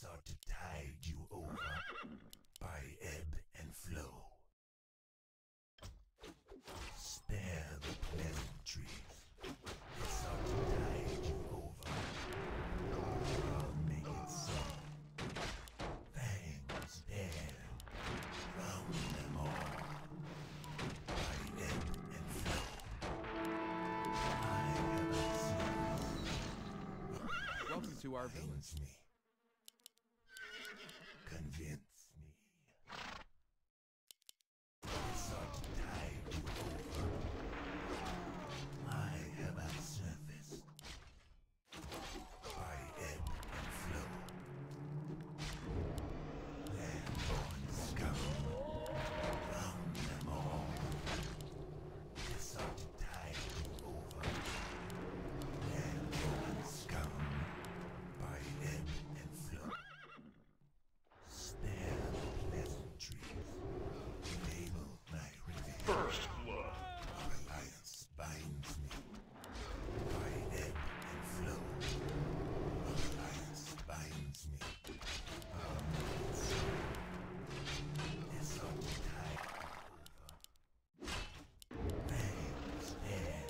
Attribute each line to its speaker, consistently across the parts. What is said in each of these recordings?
Speaker 1: This ought to tide you over by ebb and flow. Spare the pleasantries. This ought to tide you over. I'll make it so. Fangs dead, round them all. By ebb and flow. I have seen.
Speaker 2: Welcome to our village.
Speaker 1: Convince me. This ought to tide you over. Why have I surfaced? By ebb and flow. Land-born scum, round them all. This ought to tide you over. Land-born scum, by ebb and flow. Spare the pleasantries. Enable my revenge.
Speaker 3: First blood.
Speaker 1: Our alliance binds me. By ebb and flow. Our alliance binds me. This ought to tide over. Fangs dead.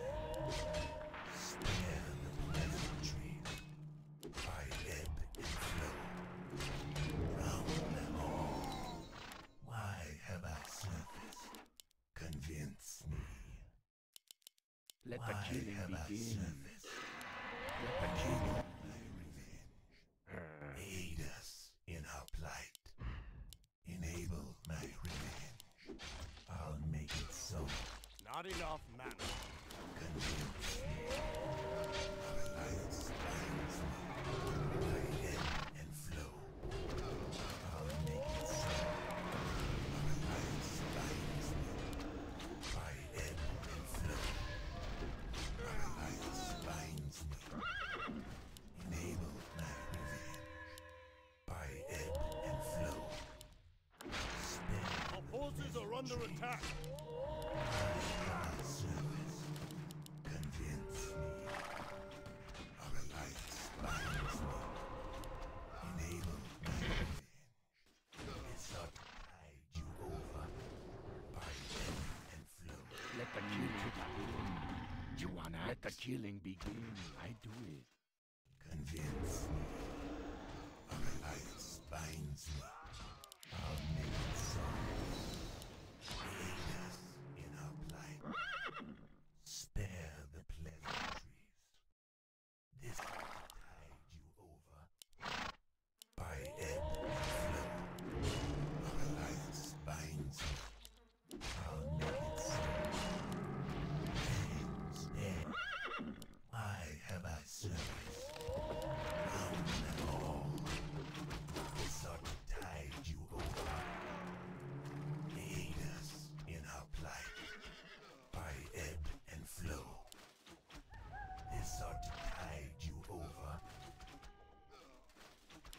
Speaker 1: Spare the pleasantries. By ebb and flow. Round them all. Why have I surfaced? Convince me.
Speaker 2: Let
Speaker 1: Why
Speaker 2: the killing
Speaker 1: have I
Speaker 2: begin.
Speaker 1: surfaced?
Speaker 2: Let the killing.
Speaker 1: My revenge. Aid us in our plight. Enable my revenge. I'll make it so.
Speaker 3: Not enough mana.
Speaker 1: Convince me. Our alliance binds me. By ebb and flow. I'll make it so. Our alliance binds me. By ebb and flow. Our alliance binds me. Enable my revenge. By ebb and flow. Spare
Speaker 3: Our forces are under attack.
Speaker 1: service. Convince me. Our alliance binds me. Enable my revenge. This ought to tide you over. By ebb and flow.
Speaker 2: Let the killing begin. You wanna let the killing begin? I do it.
Speaker 1: Convince me. Our alliance binds me. I'll make it so. Aid us in our plight. Spare the pleasantries. This ought to tide you over. By ebb and flow. Our alliance binds me. I'll make it so. Fangs dead. Why have I surfaced? Round them all. This ought to tide you over. Aid us in our plight. By ebb and flow. This ought to tide you over.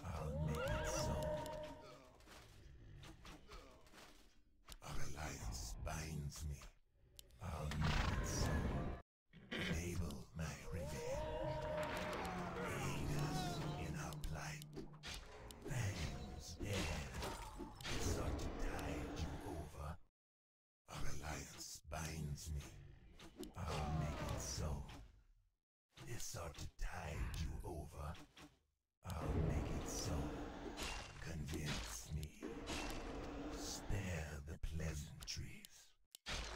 Speaker 1: I'll make it so. Our alliance binds me. I'll make it so. Enable my revenge. Aid us in our plight. Fangs dead. This ought to tide you over. Our alliance binds me. I'll make it so. This ought to tide you over. I'll make it so. Convince me. Spare the pleasantries.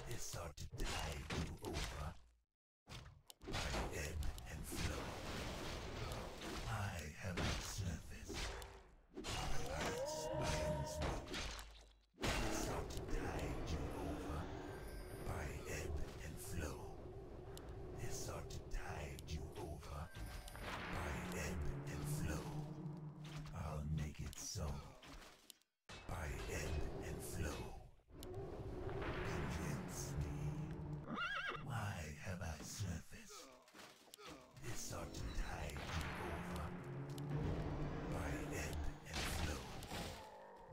Speaker 1: This ought to tide you over. By ebb and flow. Why have I surfaced? Our alliance binds me. This ought to tide you over. By ebb and flow. This ought to tide you over. By ebb and flow. I'll make it so. By ebb and flow. Convince me. Why have I surfaced? This ought to tide you over. By ebb and flow.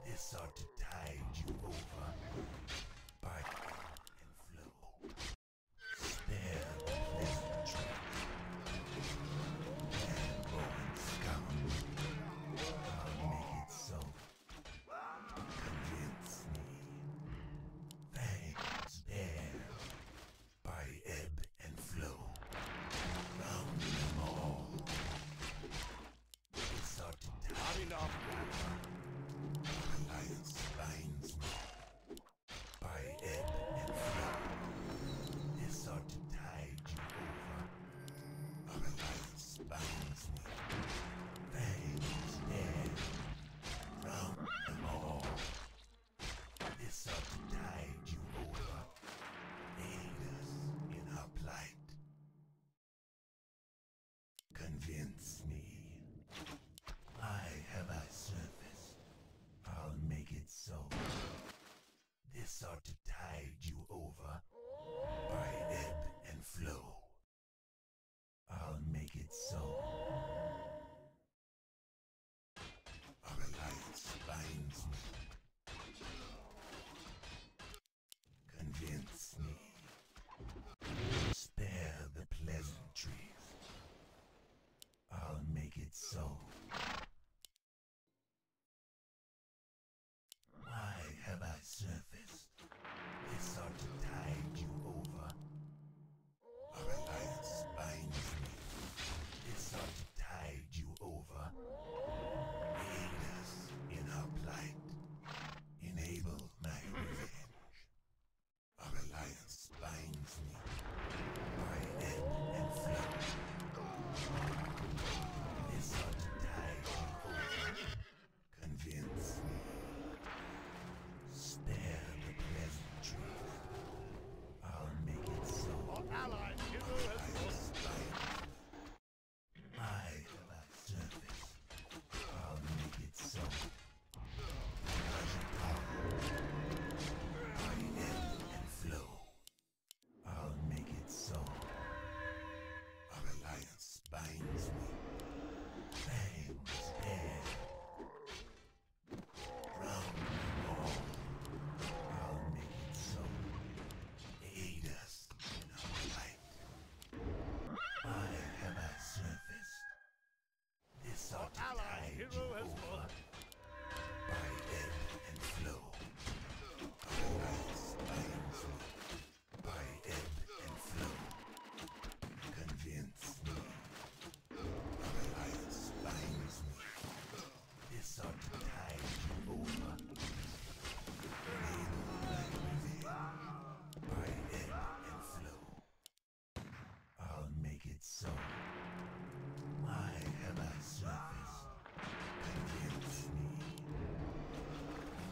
Speaker 1: This ought to tide you over. By ebb and flow. Spare the pleasantry. Land-born scum. I'll make Convince me. Why have I surfaced? I'll make it so. This ought to tide you over by ebb and flow. I'll make it so. Our alliance binds me. Convince me. Spare the pleasantries. I'll make it so. Why have I surfaced? This ought to tide you over. Our alliance binds me. This ought to tide you over. Aid us in our plight. Enable my revenge. Our alliance binds me. By ebb and flow. This ought to tide you over. Convince me. Spare the pleasantries. I'll make it so.
Speaker 3: Our allied hero has
Speaker 1: Alliance binds me. Why have I surfaced? I'll make it so. Magic power. By ebb and flow. I'll make it so. Our alliance binds me. Fangs air. Round and all. I'll make it so. Aid us in our fight. Why have I surfaced? This ought to
Speaker 3: allied
Speaker 1: tide you
Speaker 3: hero has
Speaker 1: over.
Speaker 3: fallen.
Speaker 1: By ebb and flow. Our alliance binds me. By ebb and flow. Convince me. Our alliance binds me. This ought to tide you over. Enable my revenge. By ebb and flow. I'll make it so. Why have I surfaced? Convince me.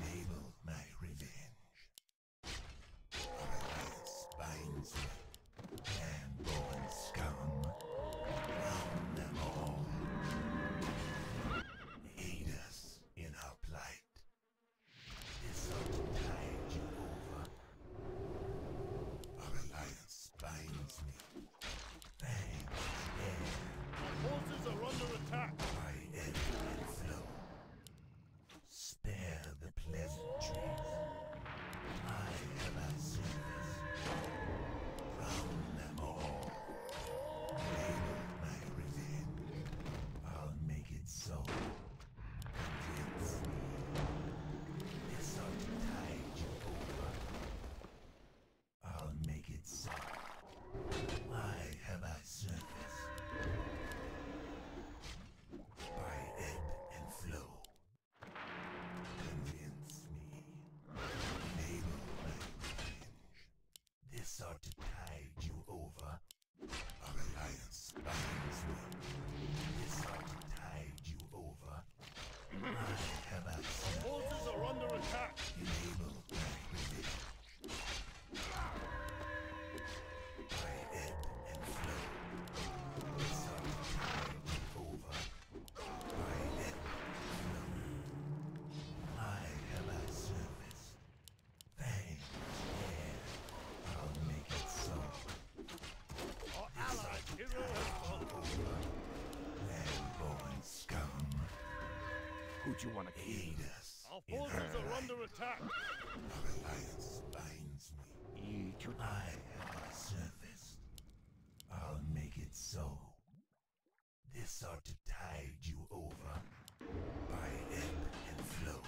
Speaker 1: Enable my revenge. Our alliance binds me. Land-born scum. Drown them all. Aid us in our plight. This ought to tide you over. Our alliance binds me. Thanks, air.
Speaker 3: Our forces are under attack.
Speaker 1: By ebb and flow. Spare the pleasantries. Why have I surfaced? Drown them all. Enable my revenge. I'll make it so. Convince me. This ought to tide you over. I'll make it so. Why have I surfaced? By ebb and flow. Convince me. Enable my revenge. This ought to tide you over. Our alliance binds me. This ought to tide you over. Why have I surfaced?
Speaker 3: Forces are under attack.
Speaker 1: Enable my revenge. By ebb and flow. This ought to tide you over. By ebb and flow. Why have I surfaced? Thanks, air. I'll make it so.
Speaker 3: Our allied hero has fallen.
Speaker 1: Over. Land-born scum.
Speaker 2: Who'd you want to kill?
Speaker 1: Aid us.
Speaker 3: Our
Speaker 1: in
Speaker 3: forces
Speaker 1: our
Speaker 3: are
Speaker 1: fight.
Speaker 3: under attack.
Speaker 1: Our alliance binds me.
Speaker 2: Eat your
Speaker 1: Why have I surfaced? I'll make it so. This ought to tide you over. By ebb and flow.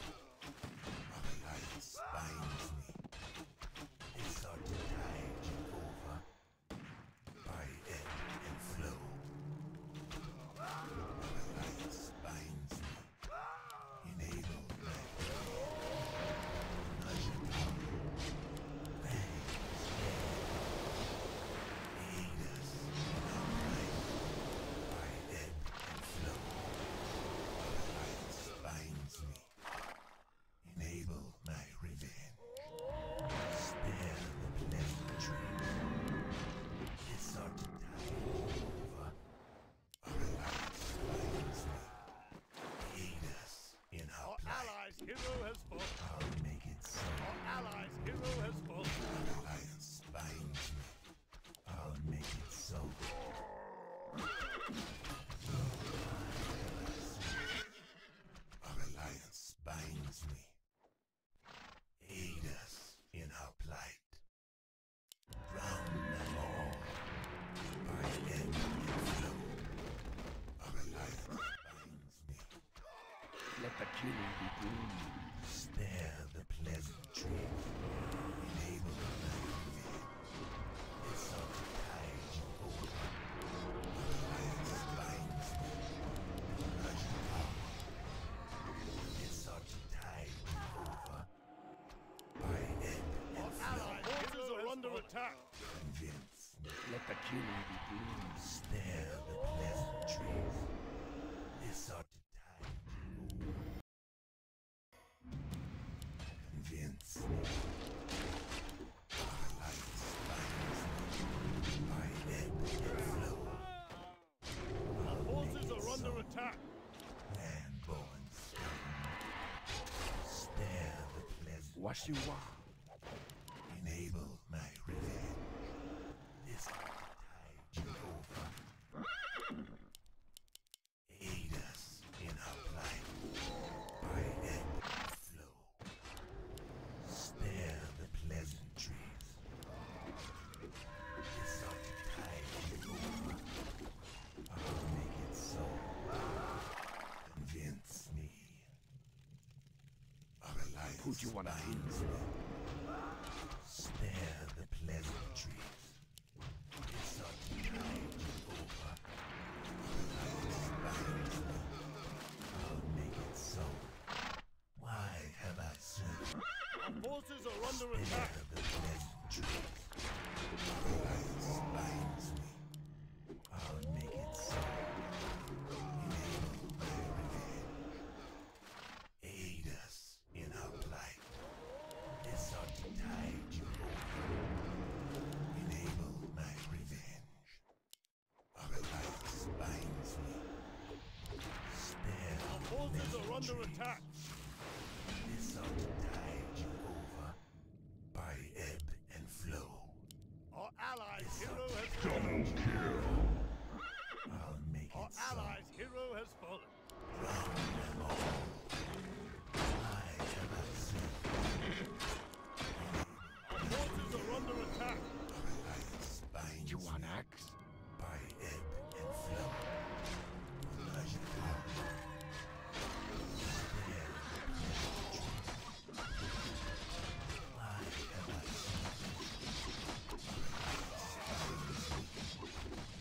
Speaker 1: Our alliance binds me. This ought to tide you over. By ebb and flow. Our alliance binds me. Enable my nudge your power. Thanks, aid us in our fight. By ebb and flow. Our alliance
Speaker 3: allies' hero has fallen.
Speaker 1: I'll make it so.
Speaker 3: Our allies' hero has fallen.
Speaker 1: Our alliance binds me. I'll make it so. Our alliance binds me. Aid us in our plight. Drown them all. By end and flow. Our alliance binds me.
Speaker 2: Let the killing begin.
Speaker 1: Spare the pleasant dream. Enable the nightmare. This ought to tide you over. Our alliance binds me. Russian power. This ought to tide you over. By end
Speaker 3: Our
Speaker 1: and flow.
Speaker 3: allies' forces are under attack.
Speaker 1: Convince me.
Speaker 2: Let the killing begin.
Speaker 1: Spare the pleasant dreams. This ought to tide you over. Convince me. Our alliance binds me. By ebb and flow.
Speaker 3: Our forces are under attack.
Speaker 1: Man-born scum. Spare the pleasant.
Speaker 2: Washiwa.
Speaker 1: Enable my revenge. This ought to tide you over. Aid us in our plight. By ebb and flow. Spare the pleasantries. This ought to tide you over. I'll make it so. Convince me. Our alliance
Speaker 2: Who do you wanna
Speaker 1: binds me. Spare the pleasantries. This ought to tide you over. Our alliance binds me. I'll make it so. Why have I served?
Speaker 3: Our forces are under
Speaker 1: Spare
Speaker 3: attack.
Speaker 1: the pleasantries. Our alliance binds me. I'll make it so. Enable my revenge. Aid us in our plight. This ought to tide you over. Enable my revenge. Our alliance binds me. Spare
Speaker 3: Our
Speaker 1: the
Speaker 3: forces are under
Speaker 1: pleasantries.
Speaker 3: attack.
Speaker 1: This ought to tide you over. By ebb and flow.
Speaker 3: Our allies'
Speaker 1: This
Speaker 3: hero
Speaker 1: ought to
Speaker 3: has
Speaker 1: tide
Speaker 3: fallen.
Speaker 1: you over. I'll make
Speaker 3: Our
Speaker 1: it so.
Speaker 3: allies' hero has fallen.
Speaker 1: Drown them all. Why have I served?
Speaker 3: Our forces are under attack.
Speaker 1: Our alliance binds
Speaker 2: You
Speaker 1: me.
Speaker 2: want axe?
Speaker 1: By ebb and flow. Russian power. Spare the pleasantries. Why have I served? Our alliance binds me.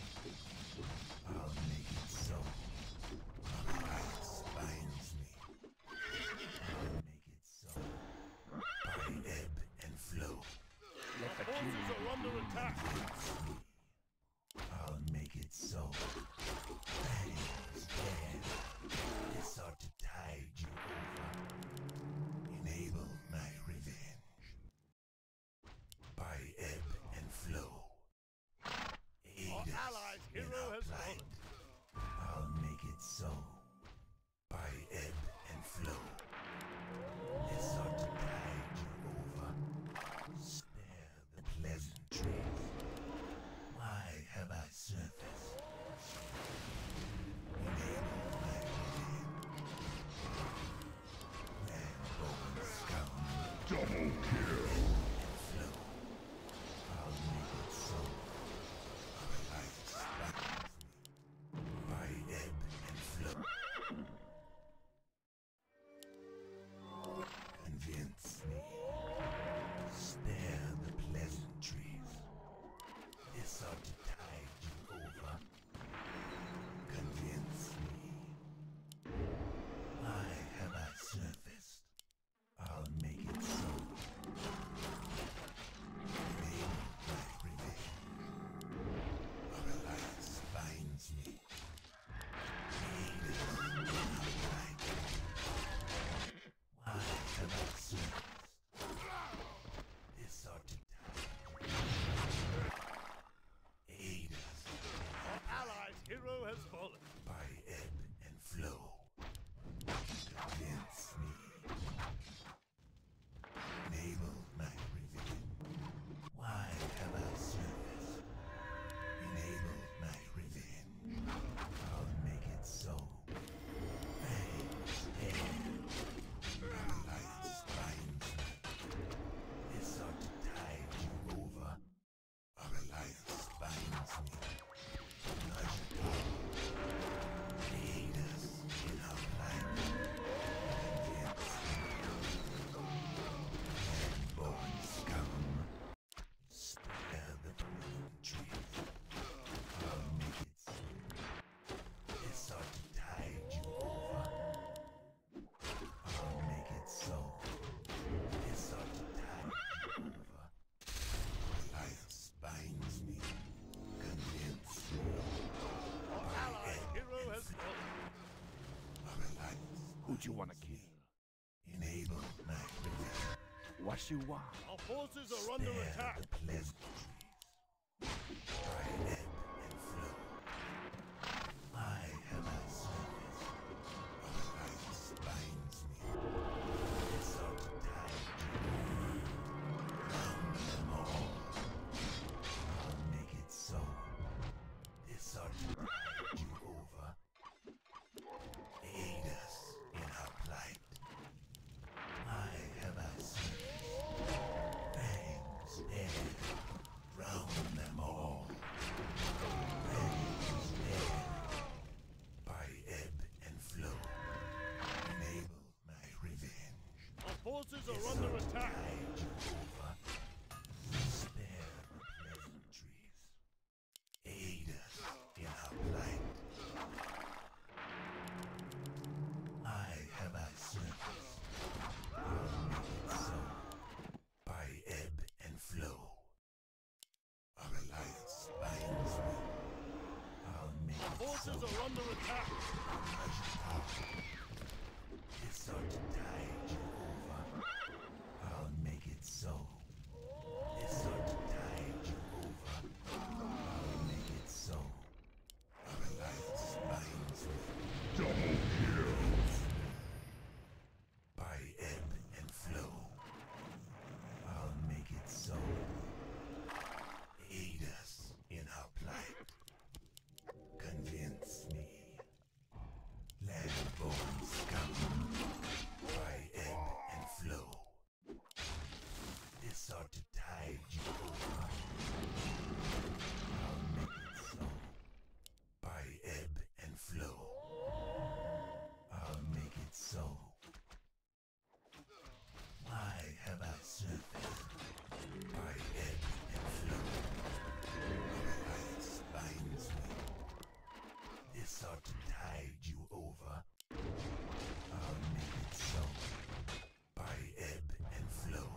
Speaker 2: Who'd you wanna kill?
Speaker 1: Enable my revenge.
Speaker 2: What you want?
Speaker 3: Our forces are under
Speaker 1: Spare
Speaker 3: attack.
Speaker 1: the pleasantries. By ebb and flow. I have a service. Our alliance binds me. This sort of tide. Round them all. I'll make it so. This sort of tide you over. Aid us in our plight. I have a service. Fangs dead. Round them all. Fangs dead. By ebb and flow. Enable my revenge.
Speaker 3: Our forces are under attack.
Speaker 1: Tide you over. Spare the pleasantries. Aid us in our plight. I have a service. I'll make it so. By ebb and flow. Our alliance binds me. I'll make
Speaker 3: Our
Speaker 1: it
Speaker 3: forces
Speaker 1: so.
Speaker 3: are under attack.
Speaker 1: This sort of tide you over. I'll make it so. This sort of tide you over. I'll make it so. Our alliance binds me. Double kill. By ebb and flow. I'll make it so. Aid us in our plight. Convince me. Land-born scum. By ebb and flow. This sort of tide you over. I'll make it so. By ebb and flow. I'll make it so. I have a surface. By ebb and flow. Our alliance binds me. This sort of tide you over. I'll make it so. By ebb and flow.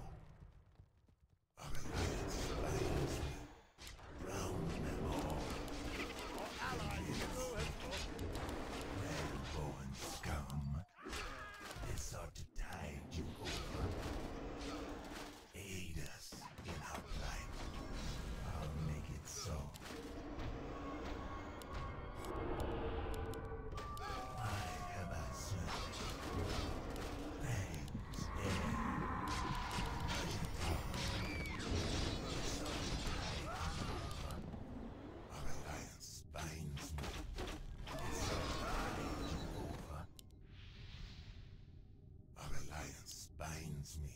Speaker 1: Our alliance binds me. Round them all.
Speaker 3: Our allied hero has fallen.
Speaker 1: Land-born scum. This sort of tide you over. Aid us in our plight. I'll make it so. I have a service. Fangs dead. Our alliance binds me. This sort of tide you over. Our alliance binds me.